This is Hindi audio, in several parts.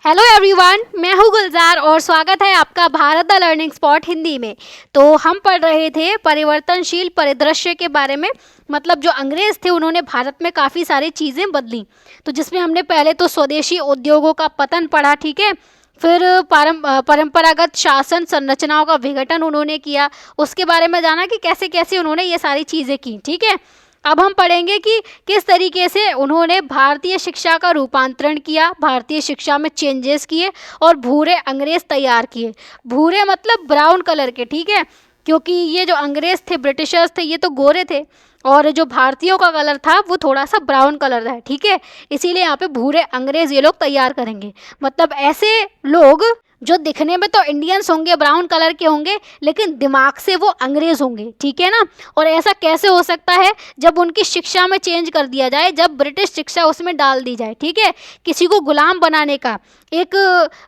हेलो एवरीवन, मैं हूँ गुलजार और स्वागत है आपका Bharat the learning spot Hindi में। तो हम पढ़ रहे थे परिवर्तनशील परिदृश्य के बारे में। मतलब जो अंग्रेज थे उन्होंने भारत में काफ़ी सारी चीज़ें बदली। तो जिसमें हमने पहले तो स्वदेशी उद्योगों का पतन पढ़ा, ठीक है। फिर परंपरागत शासन संरचनाओं का विघटन उन्होंने किया, उसके बारे में जाना कि कैसे कैसे उन्होंने ये सारी चीज़ें की, ठीक है। अब हम पढ़ेंगे कि किस तरीके से उन्होंने भारतीय शिक्षा का रूपांतरण किया, भारतीय शिक्षा में चेंजेस किए और भूरे अंग्रेज तैयार किए। भूरे मतलब ब्राउन कलर के, ठीक है, क्योंकि ये जो अंग्रेज थे, ब्रिटिशर्स थे, ये तो गोरे थे और जो भारतीयों का कलर था वो थोड़ा सा ब्राउन कलर है, ठीक है। इसीलिए यहाँ पे भूरे अंग्रेज ये लोग तैयार करेंगे। मतलब ऐसे लोग जो दिखने में तो इंडियंस होंगे, ब्राउन कलर के होंगे, लेकिन दिमाग से वो अंग्रेज होंगे, ठीक है ना। और ऐसा कैसे हो सकता है? जब उनकी शिक्षा में चेंज कर दिया जाए, जब ब्रिटिश शिक्षा उसमें डाल दी जाए, ठीक है। किसी को गुलाम बनाने का एक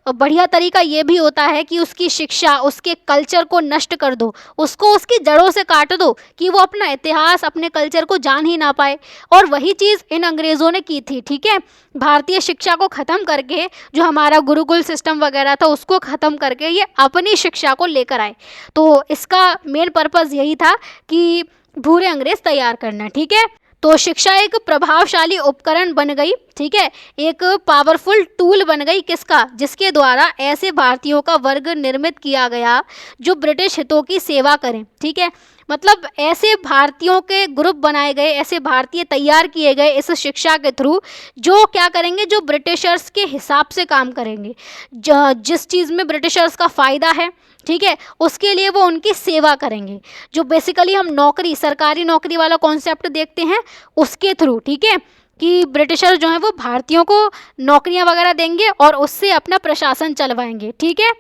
बढ़िया तरीका ये भी होता है कि उसकी शिक्षा, उसके कल्चर को नष्ट कर दो, उसको उसकी जड़ों से काट दो कि वो अपना इतिहास, अपने कल्चर को जान ही ना पाए। और वही चीज़ इन अंग्रेज़ों ने की थी, ठीक है। भारतीय शिक्षा को ख़त्म करके, जो हमारा गुरुकुल सिस्टम वगैरह था उसको ख़त्म करके ये अपनी शिक्षा को लेकर आए। तो इसका मेन पर्पज़ यही था कि भूरे अंग्रेज तैयार करना, ठीक है। तो शिक्षा एक प्रभावशाली उपकरण बन गई, ठीक है, एक पावरफुल टूल बन गई। किसका? जिसके द्वारा ऐसे भारतीयों का वर्ग निर्मित किया गया जो ब्रिटिश हितों की सेवा करें, ठीक है। मतलब ऐसे भारतीयों के ग्रुप बनाए गए, ऐसे भारतीय तैयार किए गए इस शिक्षा के थ्रू, जो क्या करेंगे, जो ब्रिटिशर्स के हिसाब से काम करेंगे। जिस चीज़ में ब्रिटिशर्स का फ़ायदा है, ठीक है, उसके लिए वो उनकी सेवा करेंगे। जो बेसिकली हम नौकरी, सरकारी नौकरी वाला कॉन्सेप्ट देखते हैं उसके थ्रू, ठीक है, कि ब्रिटिशर जो हैं वो भारतीयों को नौकरियां वगैरह देंगे और उससे अपना प्रशासन चलवाएंगे, ठीक है।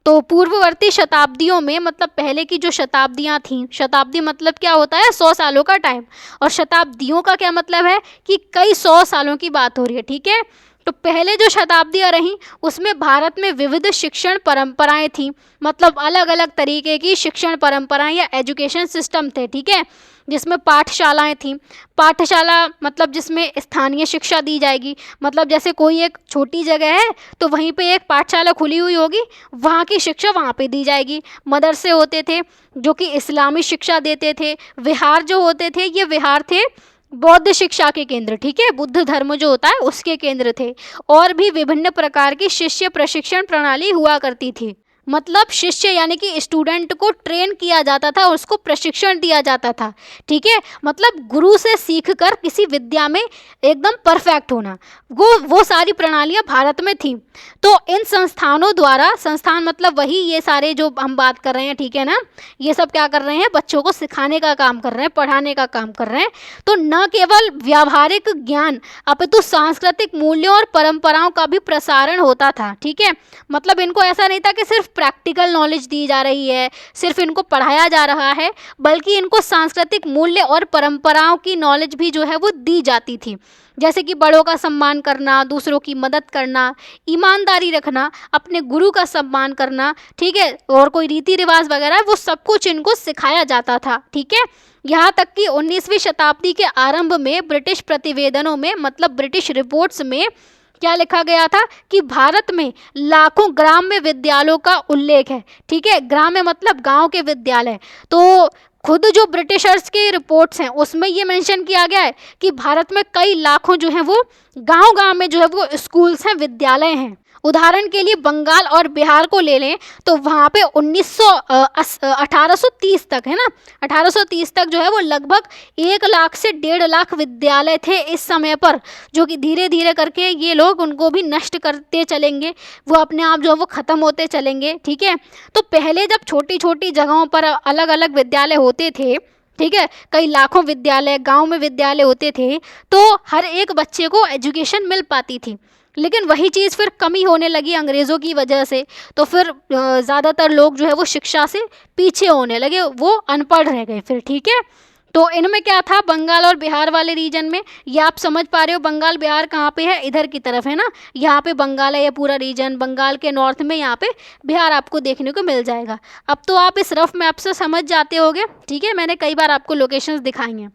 तो पूर्ववर्ती शताब्दियों में, मतलब पहले की जो शताब्दियां थीं, शताब्दी मतलब क्या होता है? 100 सालों का टाइम। और शताब्दियों का क्या मतलब है? कि कई 100 सालों की बात हो रही है, ठीक है। तो पहले जो शताब्दियां रहीं उसमें भारत में विविध शिक्षण परंपराएं थीं। मतलब अलग अलग तरीके की शिक्षण परंपराएं या एजुकेशन सिस्टम थे, ठीक है, जिसमें पाठशालाएं थीं। पाठशाला मतलब जिसमें स्थानीय शिक्षा दी जाएगी। मतलब जैसे कोई एक छोटी जगह है तो वहीं पे एक पाठशाला खुली हुई होगी, वहाँ की शिक्षा वहाँ पे दी जाएगी। मदरसे होते थे जो कि इस्लामी शिक्षा देते थे। विहार जो होते थे, ये विहार थे बौद्ध शिक्षा के केंद्र, ठीक है, बुद्ध धर्म जो होता है उसके केंद्र थे। और भी विभिन्न प्रकार की शिष्य प्रशिक्षण प्रणाली हुआ करती थी। मतलब शिष्य यानी कि स्टूडेंट को ट्रेन किया जाता था, उसको प्रशिक्षण दिया जाता था, ठीक है। मतलब गुरु से सीखकर किसी विद्या में एकदम परफेक्ट होना, वो सारी प्रणालियां भारत में थी। तो इन संस्थानों द्वारा, संस्थान मतलब वही ये सारे जो हम बात कर रहे हैं, ठीक है ना, ये सब क्या कर रहे हैं? बच्चों को सिखाने का काम कर रहे हैं, पढ़ाने का काम कर रहे हैं। तो न केवल व्यावहारिक ज्ञान अपितु सांस्कृतिक मूल्यों और परंपराओं का भी प्रसारण होता था, ठीक है। मतलब इनको ऐसा नहीं था कि सिर्फ प्रैक्टिकल नॉलेज दी जा रही है, सिर्फ इनको पढ़ाया जा रहा है, बल्कि इनको सांस्कृतिक मूल्य और परंपराओं की नॉलेज भी जो है वो दी जाती थी। जैसे कि बड़ों का सम्मान करना, दूसरों की मदद करना, ईमानदारी रखना, अपने गुरु का सम्मान करना, ठीक है, और कोई रीति रिवाज वगैरह, वो सब कुछ इनको सिखाया जाता था, ठीक है। यहाँ तक कि 19वीं शताब्दी के आरंभ में ब्रिटिश प्रतिवेदनों में, मतलब ब्रिटिश रिपोर्ट्स में क्या लिखा गया था कि भारत में लाखों ग्राम्य विद्यालयों का उल्लेख है, ठीक है। ग्राम्य मतलब गांव के विद्यालय। तो खुद जो ब्रिटिशर्स के रिपोर्ट्स हैं उसमें ये मेंशन किया गया है कि भारत में कई लाखों जो हैं वो गांव-गांव में जो है वो स्कूल्स हैं, विद्यालय हैं। उदाहरण के लिए बंगाल और बिहार को ले लें तो वहाँ पे 1830 तक, है ना, 1830 तक जो है वो लगभग 1 लाख से 1.5 लाख विद्यालय थे इस समय पर, जो कि धीरे धीरे करके ये लोग उनको भी नष्ट करते चलेंगे, वो अपने आप जो है वो ख़त्म होते चलेंगे, ठीक है। तो पहले जब छोटी छोटी जगहों पर अलग अलग विद्यालय होते थे, ठीक है, कई लाखों विद्यालय, गांव में विद्यालय होते थे, तो हर एक बच्चे को एजुकेशन मिल पाती थी। लेकिन वही चीज़ फिर कमी होने लगी अंग्रेज़ों की वजह से। तो फिर ज़्यादातर लोग जो है वो शिक्षा से पीछे होने लगे, वो अनपढ़ रह गए फिर, ठीक है। तो इनमें क्या था, बंगाल और बिहार वाले रीजन में, ये आप समझ पा रहे हो बंगाल बिहार कहाँ पे है? इधर की तरफ है ना, यहाँ पे बंगाल है, ये पूरा रीजन। बंगाल के नॉर्थ में यहाँ पे बिहार आपको देखने को मिल जाएगा। अब तो आप इस रफ मैप से समझ जाते होगे, ठीक है, मैंने कई बार आपको लोकेशंस दिखाई हैं।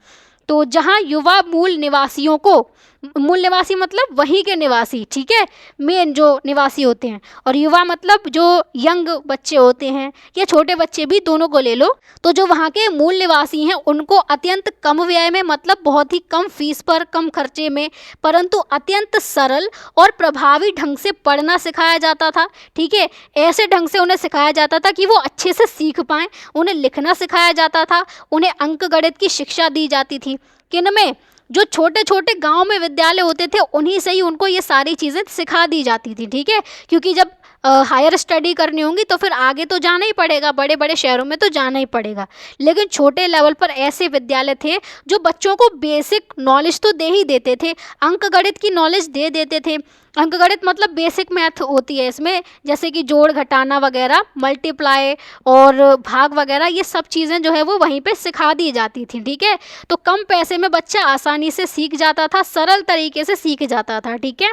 तो जहाँ युवा मूल निवासियों को मूल निवासी मतलब वहीं के निवासी, ठीक है, मेन जो निवासी होते हैं। और युवा मतलब जो यंग बच्चे होते हैं या छोटे बच्चे भी, दोनों को ले लो। तो जो वहाँ के मूल निवासी हैं उनको अत्यंत कम व्यय में, मतलब बहुत ही कम फीस पर, कम खर्चे में, परंतु अत्यंत सरल और प्रभावी ढंग से पढ़ना सिखाया जाता था, ठीक है। ऐसे ढंग से उन्हें सिखाया जाता था कि वो अच्छे से सीख पाएं। उन्हें लिखना सिखाया जाता था, उन्हें अंक गणित की शिक्षा दी जाती थी। किनमें? जो छोटे छोटे गांव में विद्यालय होते थे उन्हीं से ही उनको ये सारी चीज़ें सिखा दी जाती थी, ठीक है। क्योंकि जब हायर स्टडी करनी होंगी तो फिर आगे तो जाना ही पड़ेगा, बड़े बड़े शहरों में तो जाना ही पड़ेगा। लेकिन छोटे लेवल पर ऐसे विद्यालय थे जो बच्चों को बेसिक नॉलेज तो दे ही देते थे, अंक गणित की नॉलेज दे देते थे। अंक गणित मतलब बेसिक मैथ होती है इसमें, जैसे कि जोड़ घटाना वगैरह, मल्टीप्लाई और भाग वगैरह, ये सब चीज़ें जो है वो वहीं पे सिखा दी जाती थी, ठीक है। तो कम पैसे में बच्चा आसानी से सीख जाता था, सरल तरीके से सीख जाता था, ठीक है।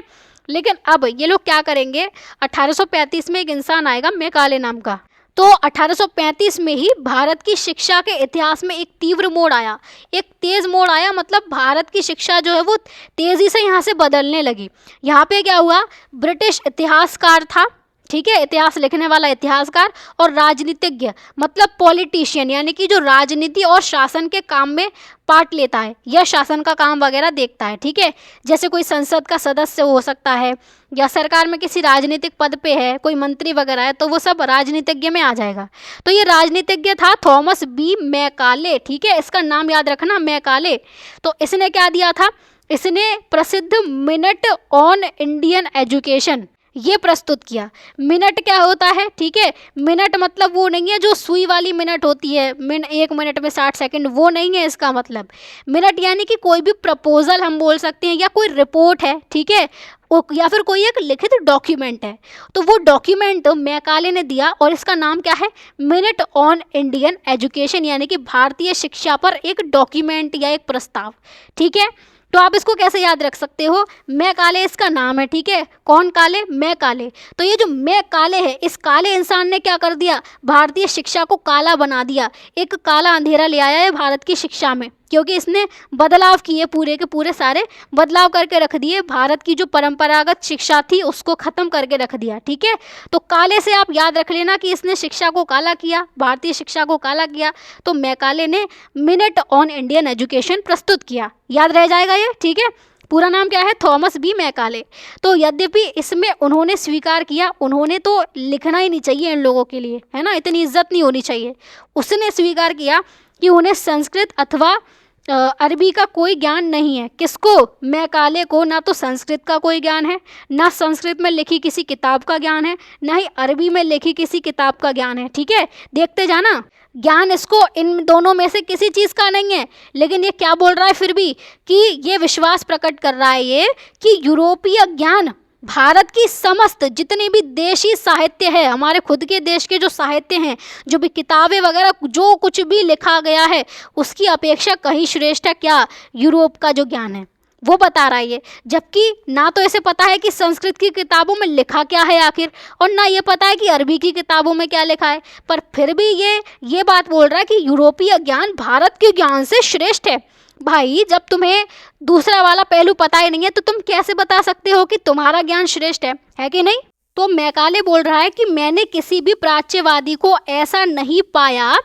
लेकिन अब ये लोग क्या करेंगे, 1835 में एक इंसान आएगा मैकाले नाम का। तो 1835 में ही भारत की शिक्षा के इतिहास में एक तीव्र मोड़ आया, एक तेज़ मोड़ आया, मतलब भारत की शिक्षा जो है वो तेज़ी से यहाँ से बदलने लगी। यहाँ पे क्या हुआ, ब्रिटिश इतिहासकार था, ठीक है, इतिहास लिखने वाला इतिहासकार, और राजनीतिज्ञ मतलब पॉलिटिशियन, यानी कि जो राजनीति और शासन के काम में पार्ट लेता है या शासन का काम वगैरह देखता है, ठीक है। जैसे कोई संसद का सदस्य हो सकता है या सरकार में किसी राजनीतिक पद पे है, कोई मंत्री वगैरह है, तो वो सब राजनीतिज्ञ में आ जाएगा। तो ये राजनीतिज्ञ था थॉमस बी मैकाले, ठीक है, इसका नाम याद रखना, मैकाले। तो इसने क्या दिया था, इसने प्रसिद्ध मिनट ऑन इंडियन एजुकेशन ये प्रस्तुत किया। मिनट क्या होता है, ठीक है, मिनट मतलब वो नहीं है जो सुई वाली मिनट होती है, 1 मिनट में 60 सेकंड, वो नहीं है इसका मतलब। मिनट यानी कि कोई भी प्रपोजल हम बोल सकते हैं, या कोई रिपोर्ट है, ठीक है, या फिर कोई एक लिखित डॉक्यूमेंट है। तो वो डॉक्यूमेंट मैकाले ने दिया और इसका नाम क्या है, मिनट ऑन इंडियन एजुकेशन, यानी कि भारतीय शिक्षा पर एक डॉक्यूमेंट या एक प्रस्ताव, ठीक है। तो आप इसको कैसे याद रख सकते हो, मैकाले इसका नाम है, ठीक है। कौन काले, मैकाले। तो ये जो मैकाले है, इस काले इंसान ने क्या कर दिया, भारतीय शिक्षा को काला बना दिया, एक काला अंधेरा ले आया है भारत की शिक्षा में, क्योंकि इसने बदलाव किए, पूरे के पूरे सारे बदलाव करके रख दिए। भारत की जो परंपरागत शिक्षा थी उसको ख़त्म करके रख दिया, ठीक है। तो काले से आप याद रख लेना कि इसने शिक्षा को काला किया, भारतीय शिक्षा को काला किया। तो मैकाले ने मिनट ऑन इंडियन एजुकेशन प्रस्तुत किया, याद रह जाएगा ये, ठीक है। पूरा नाम क्या है, थॉमस बी मैकाले। तो यद्यपि इसमें उन्होंने स्वीकार किया, उन्होंने तो लिखना ही नहीं चाहिए इन लोगों के लिए, है ना, इतनी इज्जत नहीं होनी चाहिए। उसने स्वीकार किया कि उन्हें संस्कृत अथवा अरबी का कोई ज्ञान नहीं है। किसको, मैकाले को, ना तो संस्कृत का कोई ज्ञान है, ना संस्कृत में लिखी किसी किताब का ज्ञान है, ना ही अरबी में लिखी किसी किताब का ज्ञान है, ठीक है। देखते जाना, ज्ञान इसको इन दोनों में से किसी चीज़ का नहीं है। लेकिन ये क्या बोल रहा है फिर भी, कि ये विश्वास प्रकट कर रहा है ये कि यूरोपीय ज्ञान भारत की समस्त जितनी भी देशी साहित्य है, हमारे खुद के देश के जो साहित्य हैं, जो भी किताबें वगैरह, जो कुछ भी लिखा गया है, उसकी अपेक्षा कहीं श्रेष्ठ है क्या, यूरोप का जो ज्ञान है वो बता रहा है ये। जबकि ना तो इसे पता है कि संस्कृत की किताबों में लिखा क्या है आखिर, और ना ये पता है कि अरबी की किताबों में क्या लिखा है, पर फिर भी ये बात बोल रहा है कि यूरोपीय ज्ञान भारत के ज्ञान से श्रेष्ठ है। भाई, जब तुम्हें दूसरा वाला पहलू पता ही नहीं है तो तुम कैसे बता सकते हो कि तुम्हारा ज्ञान श्रेष्ठ है कि नहीं। तो मैकाले बोल रहा है कि मैंने किसी भी प्राच्यवादी को ऐसा नहीं पाया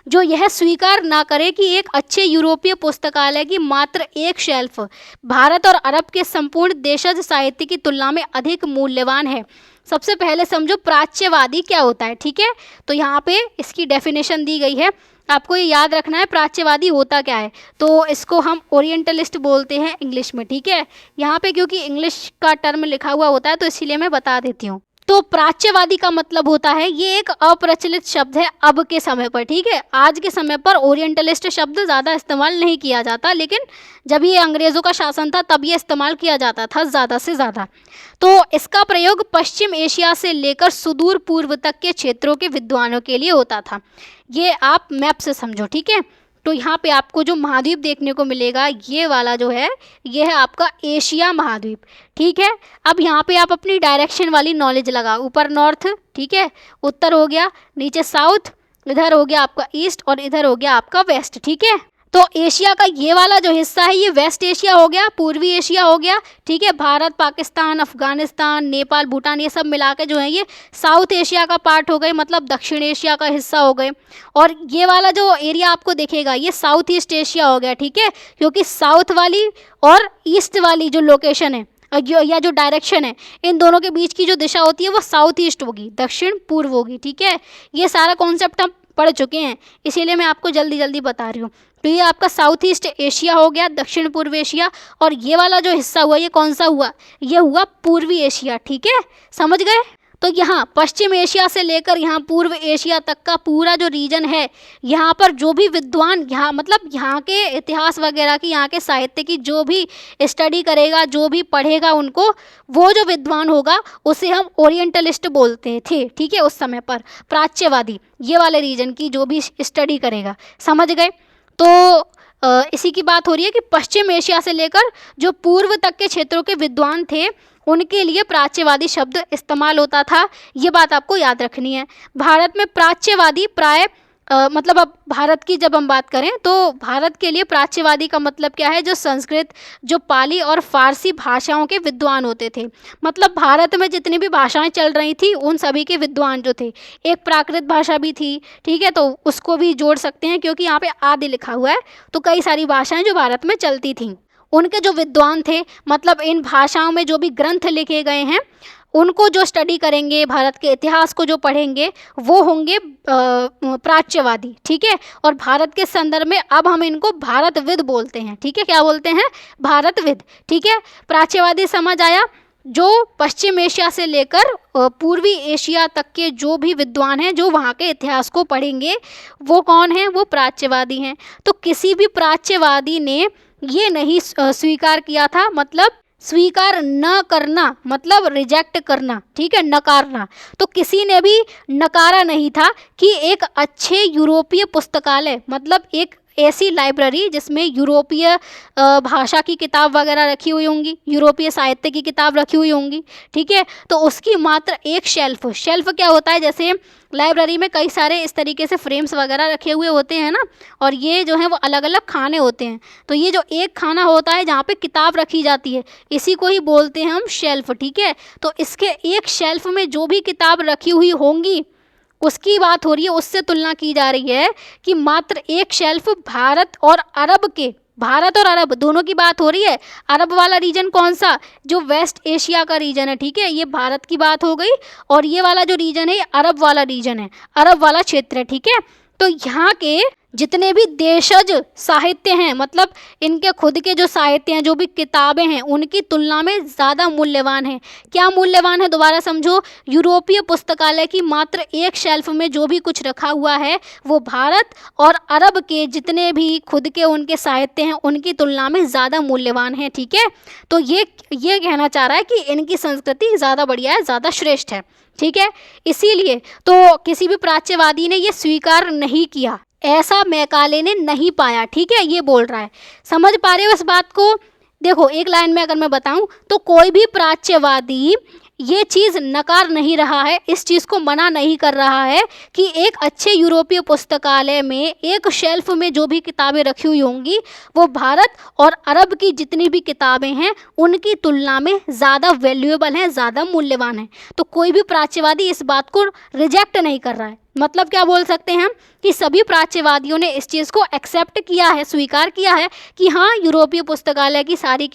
जो यह स्वीकार ना करे कि एक अच्छे यूरोपीय पुस्तकालय की मात्र एक शेल्फ भारत और अरब के संपूर्ण देशज साहित्य की तुलना में अधिक मूल्यवान है। सबसे पहले समझो प्राच्यवादी क्या होता है, ठीक है। तो यहाँ पे इसकी डेफिनेशन दी गई है, आपको ये याद रखना है प्राच्यवादी होता क्या है। तो इसको हम ओरिएंटलिस्ट बोलते हैं इंग्लिश में, ठीक है। यहाँ पे क्योंकि इंग्लिश का टर्म लिखा हुआ होता है तो इसीलिए मैं बता देती हूँ। तो प्राच्यवादी का मतलब होता है, ये एक अप्रचलित शब्द है अब के समय पर, ठीक है। आज के समय पर ओरिएंटलिस्ट शब्द ज़्यादा इस्तेमाल नहीं किया जाता, लेकिन जब ये अंग्रेज़ों का शासन था तब ये इस्तेमाल किया जाता था ज़्यादा से ज़्यादा। तो इसका प्रयोग पश्चिम एशिया से लेकर सुदूर पूर्व तक के क्षेत्रों के विद्वानों के लिए होता था। ये आप मैप से समझो, ठीक है। तो यहाँ पे आपको जो महाद्वीप देखने को मिलेगा, ये वाला जो है, ये है आपका एशिया महाद्वीप, ठीक है। अब यहाँ पे आप अपनी डायरेक्शन वाली नॉलेज लगाओ, ऊपर नॉर्थ, ठीक है, उत्तर हो गया, नीचे साउथ, इधर हो गया आपका ईस्ट और इधर हो गया आपका वेस्ट, ठीक है। तो एशिया का ये वाला जो हिस्सा है ये वेस्ट एशिया हो गया, पूर्वी एशिया हो गया, ठीक है। भारत, पाकिस्तान, अफगानिस्तान, नेपाल, भूटान, ये सब मिला के जो है ये साउथ एशिया का पार्ट हो गए, मतलब दक्षिण एशिया का हिस्सा हो गए। और ये वाला जो एरिया आपको दिखेगा ये साउथ ईस्ट एशिया हो गया, ठीक है, क्योंकि साउथ वाली और ईस्ट वाली जो लोकेशन है या जो डायरेक्शन है, इन दोनों के बीच की जो दिशा होती है वो साउथ ईस्ट होगी, दक्षिण पूर्व होगी, ठीक है। ये सारा कॉन्सेप्ट हम पढ़ चुके हैं, इसीलिए मैं आपको जल्दी जल्दी बता रही हूँ। तो ये आपका साउथ ईस्ट एशिया हो गया, दक्षिण पूर्व एशिया, और ये वाला जो हिस्सा हुआ ये कौन सा हुआ, ये हुआ पूर्वी एशिया, ठीक है, समझ गए। तो यहाँ पश्चिम एशिया से लेकर यहाँ पूर्व एशिया तक का पूरा जो रीजन है, यहाँ पर जो भी विद्वान, यहाँ मतलब यहाँ के इतिहास वगैरह की, यहाँ के साहित्य की जो भी स्टडी करेगा, जो भी पढ़ेगा उनको, वो जो विद्वान होगा उसे हम ओरिएंटलिस्ट बोलते थे, ठीक है, उस समय पर प्राच्यवादी, ये वाले रीजन की जो भी स्टडी करेगा, समझ गए। तो इसी की बात हो रही है कि पश्चिम एशिया से लेकर जो पूर्व तक के क्षेत्रों के विद्वान थे उनके लिए प्राच्यवादी शब्द इस्तेमाल होता था, ये बात आपको याद रखनी है। भारत में प्राच्यवादी प्राय मतलब अब भारत की जब हम बात करें तो भारत के लिए प्राच्यवादी का मतलब क्या है, जो संस्कृत, जो पाली और फारसी भाषाओं के विद्वान होते थे। मतलब भारत में जितनी भी भाषाएं चल रही थी उन सभी के विद्वान जो थे, एक प्राकृत भाषा भी थी, ठीक है, तो उसको भी जोड़ सकते हैं क्योंकि यहाँ पे आदि लिखा हुआ है, तो कई सारी भाषाएं जो भारत में चलती थीं उनके जो विद्वान थे, मतलब इन भाषाओं में जो भी ग्रंथ लिखे गए हैं उनको जो स्टडी करेंगे, भारत के इतिहास को जो पढ़ेंगे वो होंगे प्राच्यवादी, ठीक है। और भारत के संदर्भ में अब हम इनको भारतविद बोलते हैं, ठीक है, क्या बोलते हैं, भारतविद, ठीक है। प्राच्यवादी समझ आया, जो पश्चिम एशिया से लेकर पूर्वी एशिया तक के जो भी विद्वान हैं जो वहाँ के इतिहास को पढ़ेंगे वो कौन है, वो प्राच्यवादी हैं। तो किसी भी प्राच्यवादी ने ये नहीं स्वीकार किया था, मतलब स्वीकार न करना मतलब रिजेक्ट करना, ठीक है, नकारना, तो किसी ने भी नकारा नहीं था कि एक अच्छे यूरोपीय पुस्तकालय, मतलब एक ऐसी लाइब्रेरी जिसमें यूरोपीय भाषा की किताब वगैरह रखी हुई होंगी, यूरोपीय साहित्य की किताब रखी हुई होंगी, ठीक है, तो उसकी मात्र एक शेल्फ, शेल्फ क्या होता है, जैसे लाइब्रेरी में कई सारे इस तरीके से फ्रेम्स वगैरह रखे हुए होते हैं ना, और ये जो है वो अलग अलग खाने होते हैं, तो ये जो एक खाना होता है जहाँ पे किताब रखी जाती है इसी को ही बोलते हैं हम शेल्फ, ठीक है। तो इसके एक शेल्फ में जो भी किताब रखी हुई होंगी उसकी बात हो रही है, उससे तुलना की जा रही है कि मात्र एक शेल्फ भारत और अरब के, भारत और अरब दोनों की बात हो रही है। अरब वाला रीजन कौन सा, जो वेस्ट एशिया का रीजन है, ठीक है, ये भारत की बात हो गई, और ये वाला जो रीजन है ये अरब वाला रीजन है, अरब वाला क्षेत्र है, ठीक है। तो यहाँ के जितने भी देशज साहित्य हैं, मतलब इनके खुद के जो साहित्य हैं, जो भी किताबें हैं, उनकी तुलना में ज़्यादा मूल्यवान है। क्या मूल्यवान है, दोबारा समझो, यूरोपीय पुस्तकालय की मात्र एक शेल्फ में जो भी कुछ रखा हुआ है वो भारत और अरब के जितने भी खुद के उनके साहित्य हैं उनकी तुलना में ज़्यादा मूल्यवान है, ठीक है। तो ये कहना चाह रहा है कि इनकी संस्कृति ज़्यादा बढ़िया है, ज़्यादा श्रेष्ठ है, ठीक है। इसीलिए तो किसी भी प्राच्यवादी ने ये स्वीकार नहीं किया, ऐसा मैकाले ने नहीं पाया, ठीक है, ये बोल रहा है। समझ पा रहे हो इस बात को। देखो एक लाइन में अगर मैं बताऊं तो कोई भी प्राच्यवादी ये चीज़ नकार नहीं रहा है, इस चीज़ को मना नहीं कर रहा है कि एक अच्छे यूरोपीय पुस्तकालय में एक शेल्फ में जो भी किताबें रखी हुई होंगी वो भारत और अरब की जितनी भी किताबें हैं उनकी तुलना में ज़्यादा वैल्यूएबल हैं, ज़्यादा मूल्यवान हैं। तो कोई भी प्राच्यवादी इस बात को रिजेक्ट नहीं कर रहा है। मतलब क्या बोल सकते हैं हम कि सभी प्राच्यवादियों ने इस चीज़ को एक्सेप्ट किया है, स्वीकार किया है कि हाँ, यूरोपीय पुस्तकालय की सारी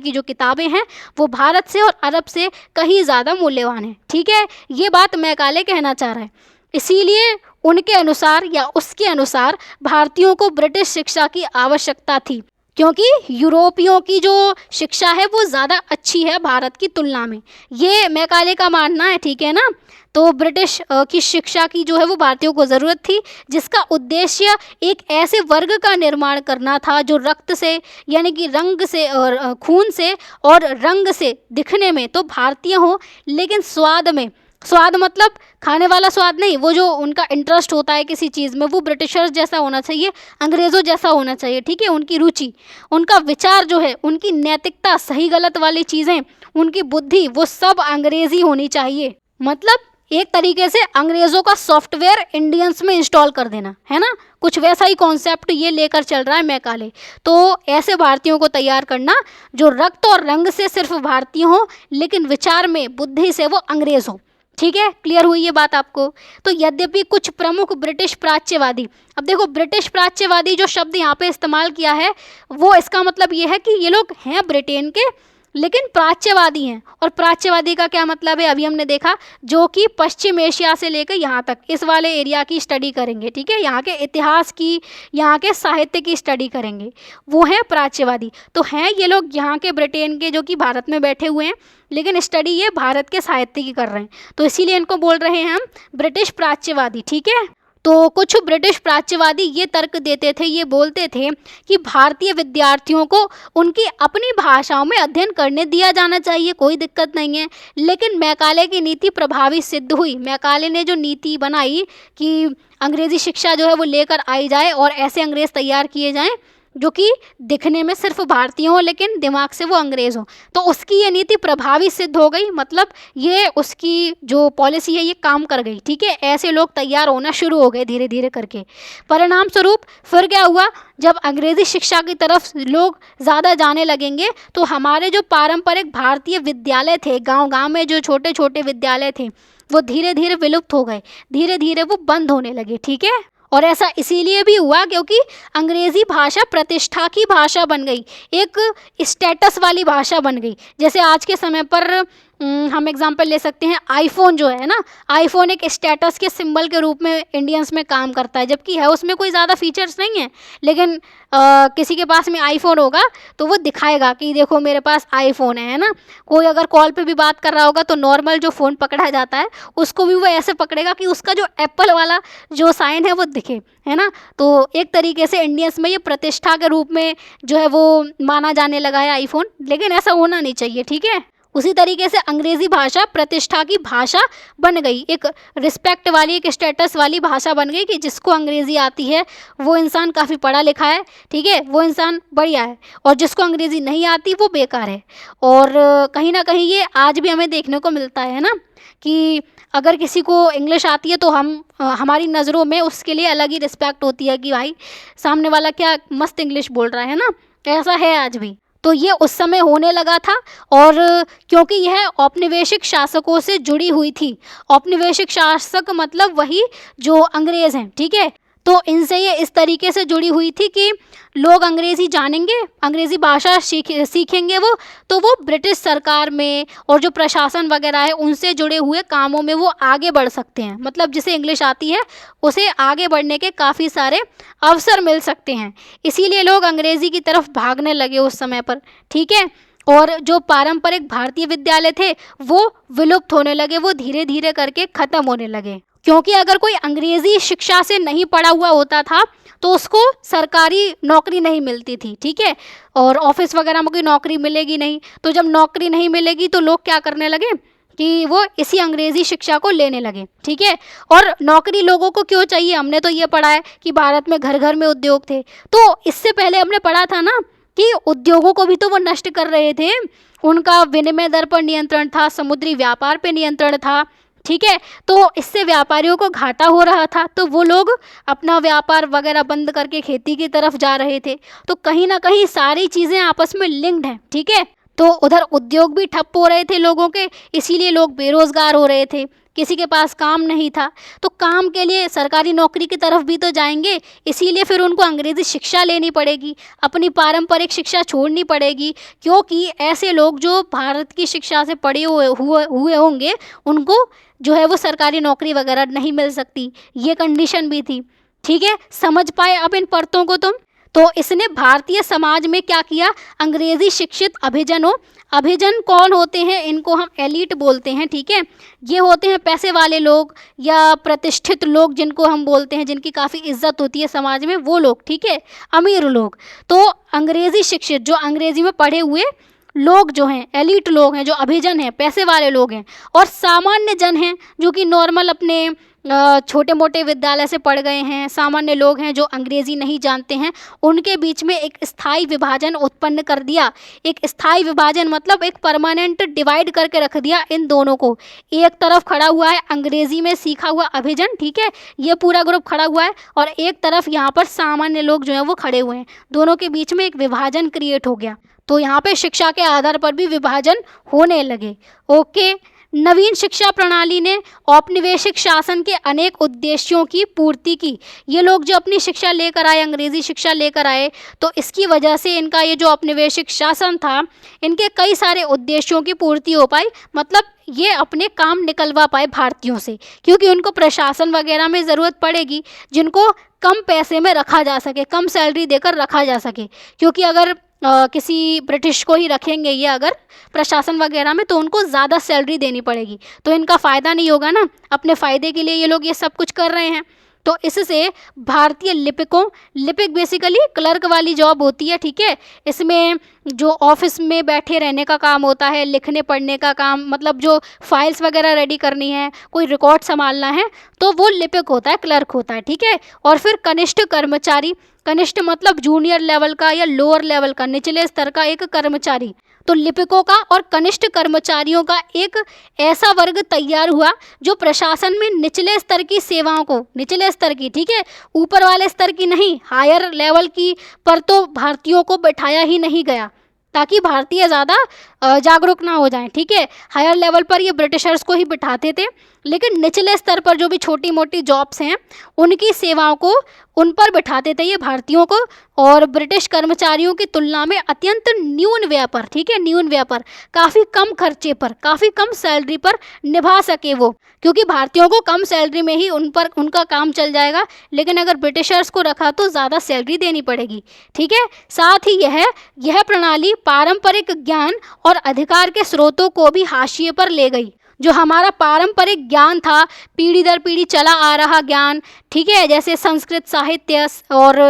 की जो किताबें हैं वो भारत से और अरब से कहीं ज़्यादा मूल्यवान है, ठीक है। ये बात मैकाले कहना चाह रहा है। इसीलिए उनके अनुसार या उसके अनुसार भारतीयों को ब्रिटिश शिक्षा की आवश्यकता थी, क्योंकि यूरोपियों की जो शिक्षा है वो ज़्यादा अच्छी है भारत की तुलना में, ये मैकाले का मानना है, ठीक है ना। तो ब्रिटिश की शिक्षा की जो है वो भारतीयों को ज़रूरत थी, जिसका उद्देश्य एक ऐसे वर्ग का निर्माण करना था जो रक्त से यानी कि रंग से और खून से और रंग से दिखने में तो भारतीय हो, लेकिन स्वाद में, स्वाद मतलब खाने वाला स्वाद नहीं, वो जो उनका इंटरेस्ट होता है किसी चीज़ में वो ब्रिटिशर्स जैसा होना चाहिए, अंग्रेज़ों जैसा होना चाहिए, ठीक है। उनकी रुचि, उनका विचार जो है, उनकी नैतिकता, सही गलत वाली चीज़ें, उनकी बुद्धि, वो सब अंग्रेज़ी होनी चाहिए। मतलब एक तरीके से अंग्रेज़ों का सॉफ्टवेयर इंडियंस में इंस्टॉल कर देना, है ना, कुछ वैसा ही कॉन्सेप्ट ये लेकर चल रहा है मैकाले। तो ऐसे भारतीयों को तैयार करना जो रक्त और रंग से सिर्फ भारतीय हो लेकिन विचार में बुद्धि से वो अंग्रेज हो। ठीक है, क्लियर हुई ये बात आपको। तो यद्यपि कुछ प्रमुख ब्रिटिश प्राच्यवादी, अब देखो ब्रिटिश प्राच्यवादी जो शब्द यहाँ पे इस्तेमाल किया है वो इसका मतलब ये है कि ये लोग हैं ब्रिटेन के लेकिन प्राच्यवादी हैं। और प्राच्यवादी का क्या मतलब है, अभी हमने देखा, जो कि पश्चिम एशिया से लेकर यहाँ तक इस वाले एरिया की स्टडी करेंगे। ठीक है, यहाँ के इतिहास की, यहाँ के साहित्य की स्टडी करेंगे, वो हैं प्राच्यवादी। तो हैं ये लोग यहाँ के ब्रिटेन के जो कि भारत में बैठे हुए हैं लेकिन स्टडी ये भारत के साहित्य की कर रहे हैं, तो इसीलिए इनको बोल रहे हैं हम ब्रिटिश प्राच्यवादी। ठीक है, तो कुछ ब्रिटिश प्राच्यवादी ये तर्क देते थे, ये बोलते थे कि भारतीय विद्यार्थियों को उनकी अपनी भाषाओं में अध्ययन करने दिया जाना चाहिए, कोई दिक्कत नहीं है। लेकिन मैकाले की नीति प्रभावी सिद्ध हुई। मैकाले ने जो नीति बनाई कि अंग्रेज़ी शिक्षा जो है वो लेकर आई जाए और ऐसे अंग्रेज़ तैयार किए जाएं जो कि दिखने में सिर्फ भारतीय हो लेकिन दिमाग से वो अंग्रेज़ हो, तो उसकी ये नीति प्रभावी सिद्ध हो गई। मतलब ये उसकी जो पॉलिसी है ये काम कर गई। ठीक है, ऐसे लोग तैयार होना शुरू हो गए धीरे धीरे करके। परिणाम स्वरूप फिर क्या हुआ, जब अंग्रेज़ी शिक्षा की तरफ लोग ज़्यादा जाने लगेंगे तो हमारे जो पारंपरिक भारतीय विद्यालय थे, गाँव गाँव में जो छोटे छोटे विद्यालय थे, वो धीरे धीरे विलुप्त हो गए, धीरे धीरे वो बंद होने लगे। ठीक है, और ऐसा इसीलिए भी हुआ क्योंकि अंग्रेज़ी भाषा प्रतिष्ठा की भाषा बन गई, एक स्टेटस वाली भाषा बन गई। जैसे आज के समय पर हम एग्जांपल ले सकते हैं, आईफोन जो है ना, आईफोन एक स्टेटस के सिंबल के रूप में इंडियंस में काम करता है, जबकि है उसमें कोई ज़्यादा फीचर्स नहीं है, लेकिन किसी के पास में आईफोन होगा तो वो दिखाएगा कि देखो मेरे पास आईफोन है ना। कोई अगर कॉल पे भी बात कर रहा होगा तो नॉर्मल जो फ़ोन पकड़ा जाता है उसको भी वो ऐसे पकड़ेगा कि उसका जो एप्पल वाला जो साइन है वो दिखे, है ना। तो एक तरीके से इंडियंस में ये प्रतिष्ठा के रूप में जो है वो माना जाने लगा है आईफोन, लेकिन ऐसा होना नहीं चाहिए। ठीक है, उसी तरीके से अंग्रेज़ी भाषा प्रतिष्ठा की भाषा बन गई, एक रिस्पेक्ट वाली, एक स्टेटस वाली भाषा बन गई कि जिसको अंग्रेज़ी आती है वो इंसान काफ़ी पढ़ा लिखा है। ठीक है, वो इंसान बढ़िया है, और जिसको अंग्रेज़ी नहीं आती वो बेकार है। और कहीं ना कहीं ये आज भी हमें देखने को मिलता है ना कि अगर किसी को इंग्लिश आती है तो हमारी नज़रों में उसके लिए अलग ही रिस्पेक्ट होती है कि भाई सामने वाला क्या मस्त इंग्लिश बोल रहा है ना, ऐसा है आज भी। तो ये उस समय होने लगा था, और क्योंकि यह औपनिवेशिक शासकों से जुड़ी हुई थी। औपनिवेशिक शासक मतलब वही जो अंग्रेज़ हैं। ठीक है, तो इनसे ये इस तरीके से जुड़ी हुई थी कि लोग अंग्रेज़ी जानेंगे, अंग्रेज़ी भाषा सीखेंगे वो, तो वो ब्रिटिश सरकार में और जो प्रशासन वगैरह है उनसे जुड़े हुए कामों में वो आगे बढ़ सकते हैं। मतलब जिसे इंग्लिश आती है उसे आगे बढ़ने के काफ़ी सारे अवसर मिल सकते हैं, इसीलिए लोग अंग्रेज़ी की तरफ भागने लगे उस समय पर। ठीक है, और जो पारंपरिक भारतीय विद्यालय थे वो विलुप्त होने लगे, वो धीरे धीरे करके ख़त्म होने लगे। क्योंकि अगर कोई अंग्रेज़ी शिक्षा से नहीं पढ़ा हुआ होता था तो उसको सरकारी नौकरी नहीं मिलती थी। ठीक है, और ऑफिस वगैरह में कोई नौकरी मिलेगी नहीं, तो जब नौकरी नहीं मिलेगी तो लोग क्या करने लगे कि वो इसी अंग्रेज़ी शिक्षा को लेने लगे। ठीक है, और नौकरी लोगों को क्यों चाहिए, हमने तो ये पढ़ा है कि भारत में घर घर में उद्योग थे, तो इससे पहले हमने पढ़ा था ना कि उद्योगों को भी तो वो नष्ट कर रहे थे, उनका विनिमय दर पर नियंत्रण था, समुद्री व्यापार पर नियंत्रण था। ठीक है, तो इससे व्यापारियों को घाटा हो रहा था, तो वो लोग अपना व्यापार वगैरह बंद करके खेती की तरफ जा रहे थे। तो कहीं ना कहीं सारी चीज़ें आपस में लिंक्ड हैं। ठीक है, तो उधर उद्योग भी ठप हो रहे थे लोगों के, इसीलिए लोग बेरोज़गार हो रहे थे, किसी के पास काम नहीं था, तो काम के लिए सरकारी नौकरी की तरफ भी तो जाएंगे, इसीलिए फिर उनको अंग्रेज़ी शिक्षा लेनी पड़ेगी, अपनी पारंपरिक शिक्षा छोड़नी पड़ेगी, क्योंकि ऐसे लोग जो भारत की शिक्षा से पढ़े हुए होंगे उनको जो है वो सरकारी नौकरी वगैरह नहीं मिल सकती, ये कंडीशन भी थी। ठीक है, समझ पाए अब इन परतों को तुम। तो इसने भारतीय समाज में क्या किया, अंग्रेज़ी शिक्षित अभिजनों, अभिजन कौन होते हैं, इनको हम एलीट बोलते हैं। ठीक है, ये होते हैं पैसे वाले लोग या प्रतिष्ठित लोग जिनको हम बोलते हैं, जिनकी काफ़ी इज्जत होती है समाज में, वो लोग। ठीक है, अमीर लोग। तो अंग्रेज़ी शिक्षित जो अंग्रेज़ी में पढ़े हुए लोग जो हैं, एलीट लोग हैं, जो अभिजन हैं, पैसे वाले लोग हैं, और सामान्य जन हैं जो कि नॉर्मल अपने छोटे मोटे विद्यालय से पढ़ गए हैं, सामान्य लोग हैं जो अंग्रेज़ी नहीं जानते हैं, उनके बीच में एक स्थायी विभाजन उत्पन्न कर दिया। एक स्थायी विभाजन मतलब एक परमानेंट डिवाइड करके रख दिया इन दोनों को। एक तरफ खड़ा हुआ है अंग्रेज़ी में सीखा हुआ अभिजन, ठीक है, ये पूरा ग्रुप खड़ा हुआ है, और एक तरफ यहाँ पर सामान्य लोग जो हैं वो खड़े हुए हैं। दोनों के बीच में एक विभाजन क्रिएट हो गया। तो यहाँ पे शिक्षा के आधार पर भी विभाजन होने लगे। ओके, नवीन शिक्षा प्रणाली ने औपनिवेशिक शासन के अनेक उद्देश्यों की पूर्ति की। ये लोग जो अपनी शिक्षा लेकर आए, अंग्रेज़ी शिक्षा लेकर आए, तो इसकी वजह से इनका ये जो औपनिवेशिक शासन था, इनके कई सारे उद्देश्यों की पूर्ति हो पाई। मतलब ये अपने काम निकलवा पाए भारतीयों से, क्योंकि उनको प्रशासन वगैरह में ज़रूरत पड़ेगी जिनको कम पैसे में रखा जा सके, कम सैलरी देकर रखा जा सके। क्योंकि अगर किसी ब्रिटिश को ही रखेंगे ये अगर प्रशासन वगैरह में, तो उनको ज़्यादा सैलरी देनी पड़ेगी, तो इनका फ़ायदा नहीं होगा ना। अपने फ़ायदे के लिए ये लोग ये सब कुछ कर रहे हैं। तो इससे भारतीय लिपिकों, लिपिक बेसिकली क्लर्क वाली जॉब होती है, ठीक है, इसमें जो ऑफिस में बैठे रहने का काम होता है, लिखने पढ़ने का काम, मतलब जो फाइल्स वगैरह रेडी करनी है, कोई रिकॉर्ड संभालना है, तो वो लिपिक होता है, क्लर्क होता है, ठीक है। और फिर कनिष्ठ कर्मचारी, कनिष्ठ मतलब जूनियर लेवल का या लोअर लेवल का, निचले स्तर का एक कर्मचारी। तो लिपिकों का और कनिष्ठ कर्मचारियों का एक ऐसा वर्ग तैयार हुआ जो प्रशासन में निचले स्तर की सेवाओं को, निचले स्तर की, ठीक है, ऊपर वाले स्तर की नहीं, हायर लेवल की पर तो भारतीयों को बैठाया ही नहीं गया, ताकि भारतीय ज़्यादा जागरूक ना हो जाएं, ठीक है। हायर लेवल पर ये ब्रिटिशर्स को ही बिठाते थे, लेकिन निचले स्तर पर जो भी छोटी मोटी जॉब्स हैं उनकी सेवाओं को उन पर बिठाते थे ये भारतीयों को, और ब्रिटिश कर्मचारियों की तुलना में अत्यंत न्यून व्यय पर, ठीक है, न्यून व्यय पर, काफ़ी कम खर्चे पर, काफ़ी कम सैलरी पर निभा सके वो, क्योंकि भारतीयों को कम सैलरी में ही उन पर उनका काम चल जाएगा, लेकिन अगर ब्रिटिशर्स को रखा तो ज़्यादा सैलरी देनी पड़ेगी, ठीक है। साथ ही यह प्रणाली पारंपरिक ज्ञान और अधिकार के स्रोतों को भी हाशिए पर ले गई। जो हमारा पारंपरिक ज्ञान था, पीढ़ी दर पीढ़ी चला आ रहा ज्ञान, ठीक है, जैसे संस्कृत साहित्य और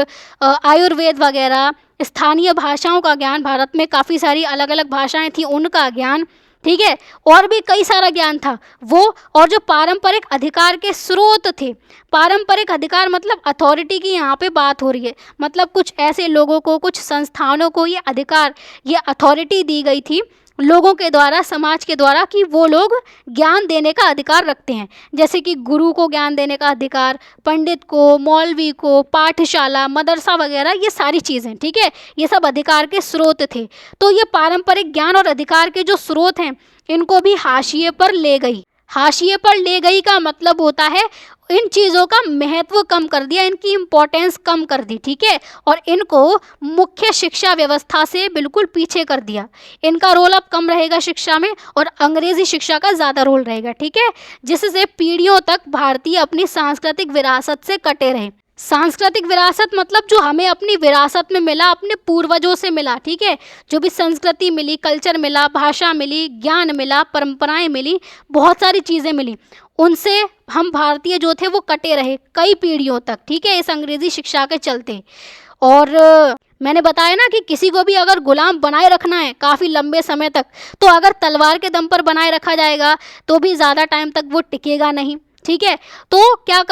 आयुर्वेद वगैरह, स्थानीय भाषाओं का ज्ञान, भारत में काफ़ी सारी अलग अलग भाषाएं थी, उनका ज्ञान, ठीक है, और भी कई सारा ज्ञान था वो, और जो पारंपरिक अधिकार के स्रोत थे, पारंपरिक अधिकार मतलब अथॉरिटी की यहाँ पे बात हो रही है, मतलब कुछ ऐसे लोगों को, कुछ संस्थानों को ये अधिकार, ये अथॉरिटी दी गई थी लोगों के द्वारा, समाज के द्वारा, कि वो लोग ज्ञान देने का अधिकार रखते हैं। जैसे कि गुरु को ज्ञान देने का अधिकार, पंडित को, मौलवी को, पाठशाला, मदरसा वगैरह, ये सारी चीज़ें, ठीक है, ये सब अधिकार के स्रोत थे। तो ये पारंपरिक ज्ञान और अधिकार के जो स्रोत हैं इनको भी हाशिए पर ले गई। हाशिए पर ले गई का मतलब होता है इन चीज़ों का महत्व कम कर दिया, इनकी इम्पोर्टेंस कम कर दी, ठीक है, और इनको मुख्य शिक्षा व्यवस्था से बिल्कुल पीछे कर दिया। इनका रोल अब कम रहेगा शिक्षा में, और अंग्रेज़ी शिक्षा का ज़्यादा रोल रहेगा, ठीक है, जिससे पीढ़ियों तक भारतीय अपनी सांस्कृतिक विरासत से कटे रहे। सांस्कृतिक विरासत मतलब जो हमें अपनी विरासत में मिला, अपने पूर्वजों से मिला, ठीक है, जो भी संस्कृति मिली, कल्चर मिला, भाषा मिली, ज्ञान मिला, परंपराएं मिली, बहुत सारी चीज़ें मिली, उनसे हम भारतीय जो थे वो कटे रहे कई पीढ़ियों तक, ठीक है, इस अंग्रेज़ी शिक्षा के चलते। और मैंने बताया ना कि किसी को भी अगर गुलाम बनाए रखना है काफ़ी लंबे समय तक, तो अगर तलवार के दम पर बनाए रखा जाएगा तो भी ज़्यादा टाइम तक वो टिकेगा नहीं, ठीक है। तो क्या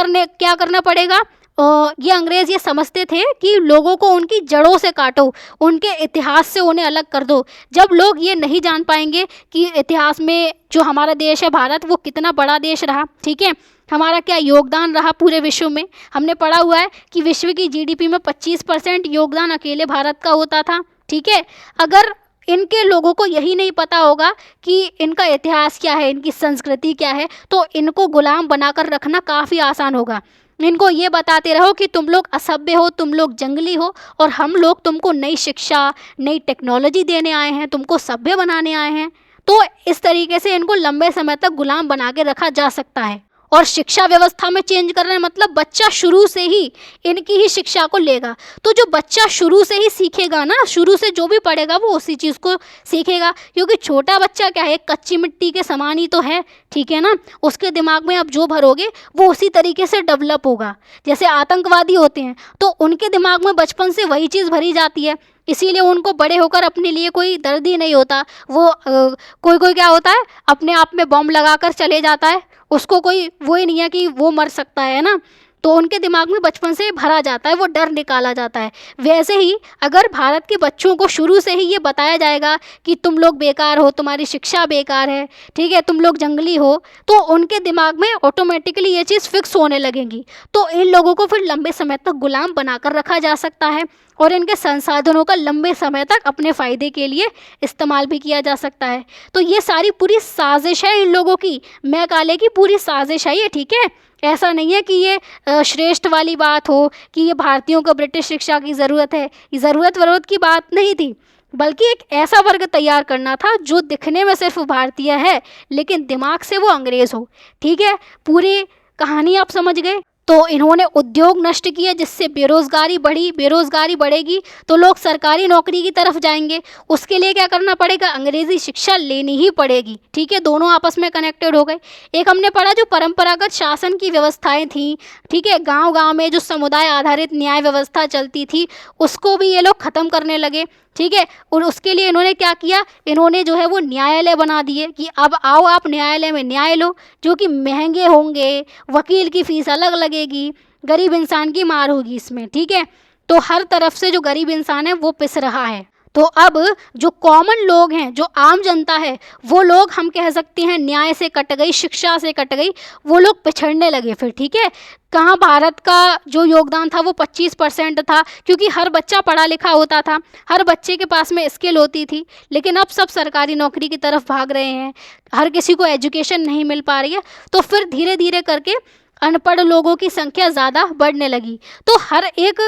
करना पड़ेगा, ये अंग्रेज़ ये समझते थे कि लोगों को उनकी जड़ों से काटो, उनके इतिहास से उन्हें अलग कर दो। जब लोग ये नहीं जान पाएंगे कि इतिहास में जो हमारा देश है भारत, वो कितना बड़ा देश रहा, ठीक है, हमारा क्या योगदान रहा पूरे विश्व में। हमने पढ़ा हुआ है कि विश्व की जीडीपी में 25% योगदान अकेले भारत का होता था, ठीक है। अगर इनके लोगों को यही नहीं पता होगा कि इनका इतिहास क्या है, इनकी संस्कृति क्या है, तो इनको गुलाम बनाकर रखना काफ़ी आसान होगा। इनको ये बताते रहो कि तुम लोग असभ्य हो, तुम लोग जंगली हो, और हम लोग तुमको नई शिक्षा, नई टेक्नोलॉजी देने आए हैं, तुमको सभ्य बनाने आए हैं। तो इस तरीके से इनको लंबे समय तक गुलाम बना के रखा जा सकता है। और शिक्षा व्यवस्था में चेंज कर रहे हैं, मतलब बच्चा शुरू से ही इनकी ही शिक्षा को लेगा। तो जो बच्चा शुरू से ही सीखेगा ना, शुरू से जो भी पढ़ेगा वो उसी चीज़ को सीखेगा, क्योंकि छोटा बच्चा क्या है, कच्ची मिट्टी के समान ही तो है, ठीक है ना। उसके दिमाग में आप जो भरोगे वो उसी तरीके से डेवलप होगा। जैसे आतंकवादी होते हैं तो उनके दिमाग में बचपन से वही चीज़ भरी जाती है, इसीलिए उनको बड़े होकर अपने लिए कोई दर्द ही नहीं होता। वो कोई कोई क्या होता है, अपने आप में बॉम्ब लगाकर चले जाता है, उसको कोई वो ही नहीं है कि वो मर सकता है ना। तो उनके दिमाग में बचपन से भरा जाता है, वो डर निकाला जाता है। वैसे ही अगर भारत के बच्चों को शुरू से ही ये बताया जाएगा कि तुम लोग बेकार हो, तुम्हारी शिक्षा बेकार है, ठीक है, तुम लोग जंगली हो, तो उनके दिमाग में ऑटोमेटिकली ये चीज़ फिक्स होने लगेंगी। तो इन लोगों को फिर लंबे समय तक गुलाम बनाकर रखा जा सकता है और इनके संसाधनों का लंबे समय तक अपने फ़ायदे के लिए इस्तेमाल भी किया जा सकता है। तो ये सारी पूरी साजिश है इन लोगों की, मैकाले की पूरी साजिश है ये, ठीक है। ऐसा नहीं है कि ये श्रेष्ठ वाली बात हो कि ये भारतीयों को ब्रिटिश शिक्षा की ज़रूरत है, ये ज़रूरत वरूरत की बात नहीं थी, बल्कि एक ऐसा वर्ग तैयार करना था जो दिखने में सिर्फ भारतीय है लेकिन दिमाग से वो अंग्रेज़ हो, ठीक है। पूरी कहानी आप समझ गए। तो इन्होंने उद्योग नष्ट किए जिससे बेरोज़गारी बढ़ी, बेरोज़गारी बढ़ेगी तो लोग सरकारी नौकरी की तरफ जाएंगे, उसके लिए क्या करना पड़ेगा, अंग्रेज़ी शिक्षा लेनी ही पड़ेगी, ठीक है। दोनों आपस में कनेक्टेड हो गए। एक हमने पढ़ा जो परंपरागत शासन की व्यवस्थाएं थी, ठीक है, गांव-गांव में जो समुदाय आधारित न्याय व्यवस्था चलती थी उसको भी ये लोग ख़त्म करने लगे, ठीक है। और उसके लिए इन्होंने क्या किया, इन्होंने जो है वो न्यायालय बना दिए कि अब आओ आप न्यायालय में न्याय लो, जो कि महंगे होंगे, वकील की फ़ीस अलग लगेगी, गरीब इंसान की मार होगी इसमें, ठीक है। तो हर तरफ से जो गरीब इंसान है वो पिस रहा है। तो अब जो कॉमन लोग हैं, जो आम जनता है, वो लोग हम कह सकते हैं न्याय से कट गई, शिक्षा से कट गई, वो लोग पिछड़ने लगे फिर, ठीक है। कहाँ भारत का जो योगदान था वो 25% था, क्योंकि हर बच्चा पढ़ा लिखा होता था, हर बच्चे के पास में स्किल होती थी, लेकिन अब सब सरकारी नौकरी की तरफ भाग रहे हैं, हर किसी को एजुकेशन नहीं मिल पा रही है। तो फिर धीरे धीरे करके अनपढ़ लोगों की संख्या ज़्यादा बढ़ने लगी। तो हर एक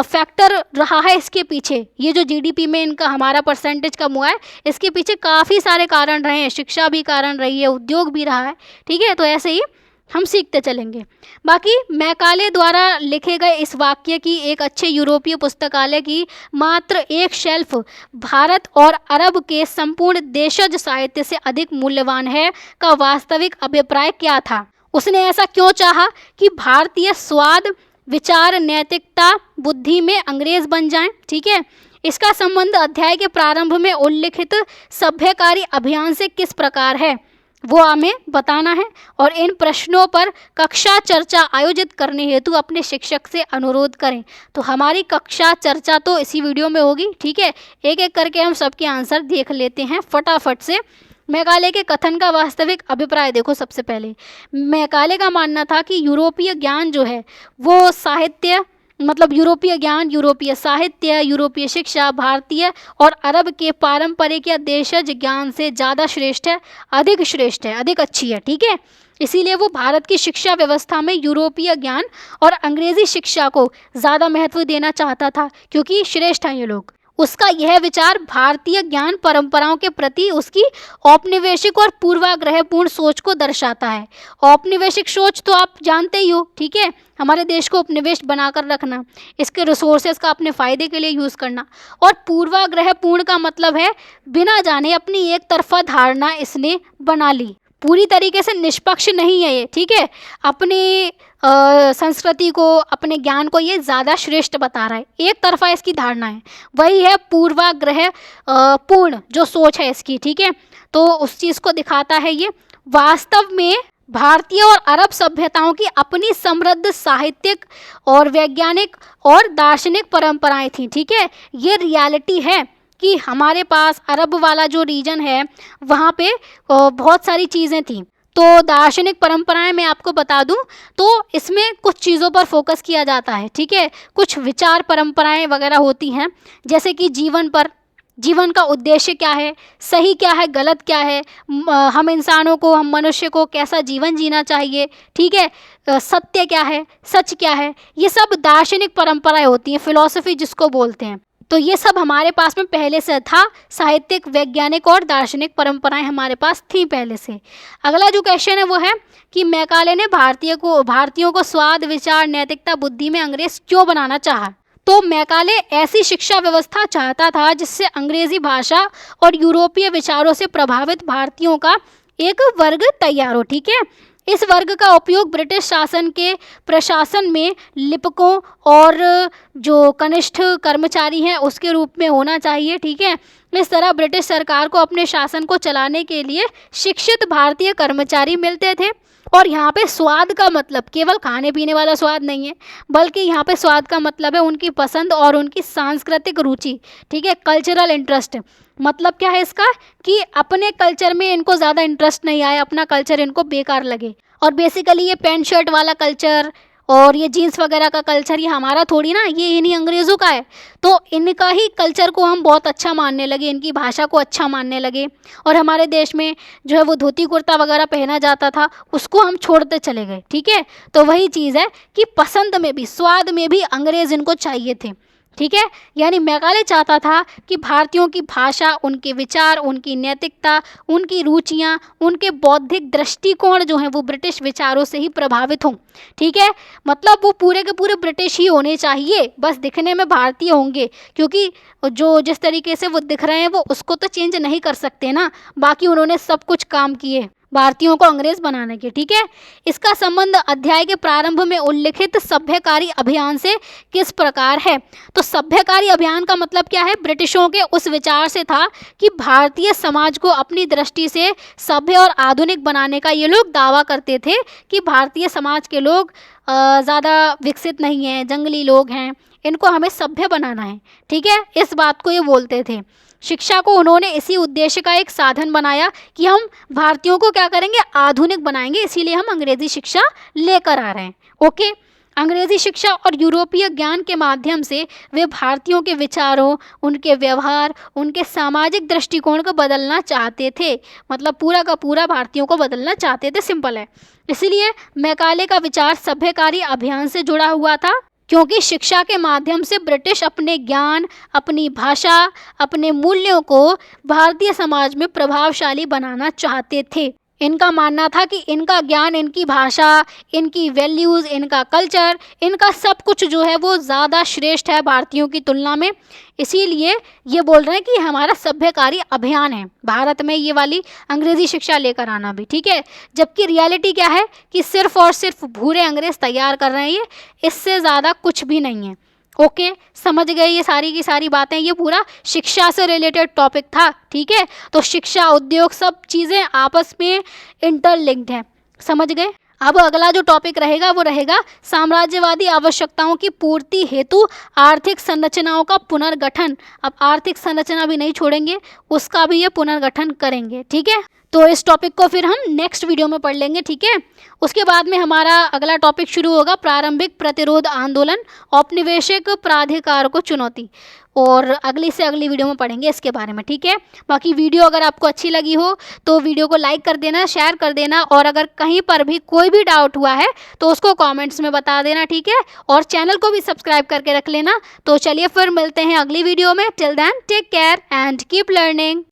फैक्टर रहा है इसके पीछे, ये जो जीडीपी में इनका हमारा परसेंटेज कम हुआ है, इसके पीछे काफ़ी सारे कारण रहे हैं, शिक्षा भी कारण रही है, उद्योग भी रहा है, ठीक है। तो ऐसे ही हम सीखते चलेंगे। बाकी मैकाले द्वारा लिखे गए इस वाक्य की एक अच्छे यूरोपीय पुस्तकालय की मात्र एक शेल्फ भारत और अरब के संपूर्ण देशज साहित्य से अधिक मूल्यवान है का वास्तविक अभिप्राय क्या था। उसने ऐसा क्यों चाहा कि भारतीय स्वाद, विचार, नैतिकता, बुद्धि में अंग्रेज बन जाएं, ठीक है। इसका संबंध अध्याय के प्रारंभ में उल्लिखित सभ्यकारी अभियान से किस प्रकार है वो हमें बताना है, और इन प्रश्नों पर कक्षा चर्चा आयोजित करने हेतु अपने शिक्षक से अनुरोध करें। तो हमारी कक्षा चर्चा तो इसी वीडियो में होगी, ठीक है। एक एक करके हम सबके आंसर देख लेते हैं फटाफट से। मैकाले के कथन का वास्तविक अभिप्राय देखो। सबसे पहले मैकाले का मानना था कि यूरोपीय ज्ञान जो है वो साहित्य, मतलब यूरोपीय ज्ञान, यूरोपीय साहित्य, यूरोपीय शिक्षा भारतीय और अरब के पारंपरिक या देशज ज्ञान से ज़्यादा श्रेष्ठ है, अधिक अच्छी है, ठीक है। इसीलिए वो भारत की शिक्षा व्यवस्था में यूरोपीय ज्ञान और अंग्रेज़ी शिक्षा को ज़्यादा महत्व देना चाहता था, क्योंकि श्रेष्ठ हैं ये लोग। उसका यह विचार भारतीय ज्ञान परंपराओं के प्रति उसकी औपनिवेशिक और पूर्वाग्रहपूर्ण सोच को दर्शाता है। औपनिवेशिक सोच तो आप जानते ही हो, ठीक है, हमारे देश को उपनिवेश बनाकर रखना, इसके रिसोर्सेज का अपने फ़ायदे के लिए यूज़ करना। और पूर्वाग्रहपूर्ण का मतलब है बिना जाने अपनी एक तरफा धारणा इसने बना ली, पूरी तरीके से निष्पक्ष नहीं है ये, ठीक है। अपनी संस्कृति को, अपने ज्ञान को ये ज़्यादा श्रेष्ठ बता रहा है, एक तरफा इसकी धारणा है, वही है पूर्वाग्रह पूर्ण जो सोच है इसकी, ठीक है। तो उस चीज़ को दिखाता है ये। वास्तव में भारतीय और अरब सभ्यताओं की अपनी समृद्ध साहित्यिक और वैज्ञानिक और दार्शनिक परंपराएं थीं, ठीक है। ये रियलिटी है कि हमारे पास अरब वाला जो रीजन है वहाँ पे बहुत सारी चीज़ें थीं। तो दार्शनिक परंपराएं मैं आपको बता दूं तो इसमें कुछ चीज़ों पर फोकस किया जाता है, ठीक है। कुछ विचार परंपराएं वगैरह होती हैं, जैसे कि जीवन पर, जीवन का उद्देश्य क्या है, सही क्या है, गलत क्या है, हम इंसानों को, हम मनुष्य को कैसा जीवन जीना चाहिए, ठीक है, सत्य क्या है, सच क्या है, ये सब दार्शनिक परंपराएं होती हैं, फिलॉसफी जिसको बोलते हैं। तो ये सब हमारे पास में पहले से था, साहित्यिक, वैज्ञानिक और दार्शनिक परंपराएं हमारे पास थी पहले से। अगला जो क्वेश्चन है वो है कि मैकाले ने भारतीयों को स्वाद, विचार, नैतिकता, बुद्धि में अंग्रेज क्यों बनाना चाहा? तो मैकाले ऐसी शिक्षा व्यवस्था चाहता था जिससे अंग्रेजी भाषा और यूरोपीय विचारों से प्रभावित भारतीयों का एक वर्ग तैयार हो। ठीक है, इस वर्ग का उपयोग ब्रिटिश शासन के प्रशासन में लिपिकों और जो कनिष्ठ कर्मचारी हैं उसके रूप में होना चाहिए। ठीक है, इस तरह ब्रिटिश सरकार को अपने शासन को चलाने के लिए शिक्षित भारतीय कर्मचारी मिलते थे। और यहाँ पे स्वाद का मतलब केवल खाने पीने वाला स्वाद नहीं है, बल्कि यहाँ पे स्वाद का मतलब है उनकी पसंद और उनकी सांस्कृतिक रुचि। ठीक है, कल्चरल इंटरेस्ट। मतलब क्या है इसका कि अपने कल्चर में इनको ज़्यादा इंटरेस्ट नहीं आया, अपना कल्चर इनको बेकार लगे। और बेसिकली ये पैंट शर्ट वाला कल्चर और ये जीन्स वगैरह का कल्चर ये हमारा थोड़ी ना, ये इन्हीं अंग्रेज़ों का है। तो इनका ही कल्चर को हम बहुत अच्छा मानने लगे, इनकी भाषा को अच्छा मानने लगे। और हमारे देश में जो है वो धोती कुर्ता वगैरह पहना जाता था, उसको हम छोड़ते चले गए। ठीक है, तो वही चीज़ है कि पसंद में भी, स्वाद में भी अंग्रेज़ इनको चाहिए थे। ठीक है, यानी मैकाले चाहता था कि भारतीयों की भाषा, उनके विचार, उनकी नैतिकता, उनकी रुचियाँ, उनके बौद्धिक दृष्टिकोण जो हैं वो ब्रिटिश विचारों से ही प्रभावित हों। ठीक है, मतलब वो पूरे के पूरे ब्रिटिश ही होने चाहिए, बस दिखने में भारतीय होंगे, क्योंकि जो जिस तरीके से वो दिख रहे हैं वो उसको तो चेंज नहीं कर सकते ना, बाकी उन्होंने सब कुछ काम किए भारतीयों को अंग्रेज बनाने के। ठीक है, इसका संबंध अध्याय के प्रारंभ में उल्लिखित सभ्यकारी अभियान से किस प्रकार है? तो सभ्यकारी अभियान का मतलब क्या है? ब्रिटिशों के उस विचार से था कि भारतीय समाज को अपनी दृष्टि से सभ्य और आधुनिक बनाने का ये लोग दावा करते थे कि भारतीय समाज के लोग ज़्यादा विकसित नहीं हैं, जंगली लोग हैं, इनको हमें सभ्य बनाना है। ठीक है, इस बात को ये बोलते थे। शिक्षा को उन्होंने इसी उद्देश्य का एक साधन बनाया कि हम भारतीयों को क्या करेंगे, आधुनिक बनाएंगे, इसीलिए हम अंग्रेजी शिक्षा लेकर आ रहे हैं। ओके, अंग्रेजी शिक्षा और यूरोपीय ज्ञान के माध्यम से वे भारतीयों के विचारों, उनके व्यवहार, उनके सामाजिक दृष्टिकोण को बदलना चाहते थे। मतलब पूरा का पूरा भारतीयों को बदलना चाहते थे, सिंपल है। इसीलिए मैकाले का विचार सभ्यकारी अभियान से जुड़ा हुआ था, क्योंकि शिक्षा के माध्यम से ब्रिटिश अपने ज्ञान, अपनी भाषा, अपने मूल्यों को भारतीय समाज में प्रभावशाली बनाना चाहते थे। इनका मानना था कि इनका ज्ञान, इनकी भाषा, इनकी वैल्यूज़, इनका कल्चर, इनका सब कुछ जो है वो ज़्यादा श्रेष्ठ है भारतीयों की तुलना में। इसीलिए ये बोल रहे हैं कि हमारा सभ्यकारी अभियान है भारत में ये वाली अंग्रेज़ी शिक्षा लेकर आना भी। ठीक है, जबकि रियलिटी क्या है कि सिर्फ और सिर्फ भूरे अंग्रेज़ तैयार कर रहे हैं, ये इससे ज़्यादा कुछ भी नहीं है। ओके, समझ गए ये सारी की सारी बातें? ये पूरा शिक्षा से रिलेटेड टॉपिक था। ठीक है, तो शिक्षा, उद्योग, सब चीज़ें आपस में इंटरलिंक्ड हैं। समझ गए? अब अगला जो टॉपिक रहेगा वो रहेगा साम्राज्यवादी आवश्यकताओं की पूर्ति हेतु आर्थिक संरचनाओं का पुनर्गठन। अब आर्थिक संरचना भी नहीं छोड़ेंगे, उसका भी ये पुनर्गठन करेंगे। ठीक है, तो इस टॉपिक को फिर हम नेक्स्ट वीडियो में पढ़ लेंगे। ठीक है, उसके बाद में हमारा अगला टॉपिक शुरू होगा प्रारंभिक प्रतिरोध आंदोलन, औपनिवेशिक प्राधिकार को चुनौती, और अगली से अगली वीडियो में पढ़ेंगे इसके बारे में। ठीक है, बाकी वीडियो अगर आपको अच्छी लगी हो तो वीडियो को लाइक कर देना, शेयर कर देना, और अगर कहीं पर भी कोई भी डाउट हुआ है तो उसको कमेंट्स में बता देना। ठीक है, और चैनल को भी सब्सक्राइब करके रख लेना। तो चलिए फिर मिलते हैं अगली वीडियो में। Till then take care and keep learning.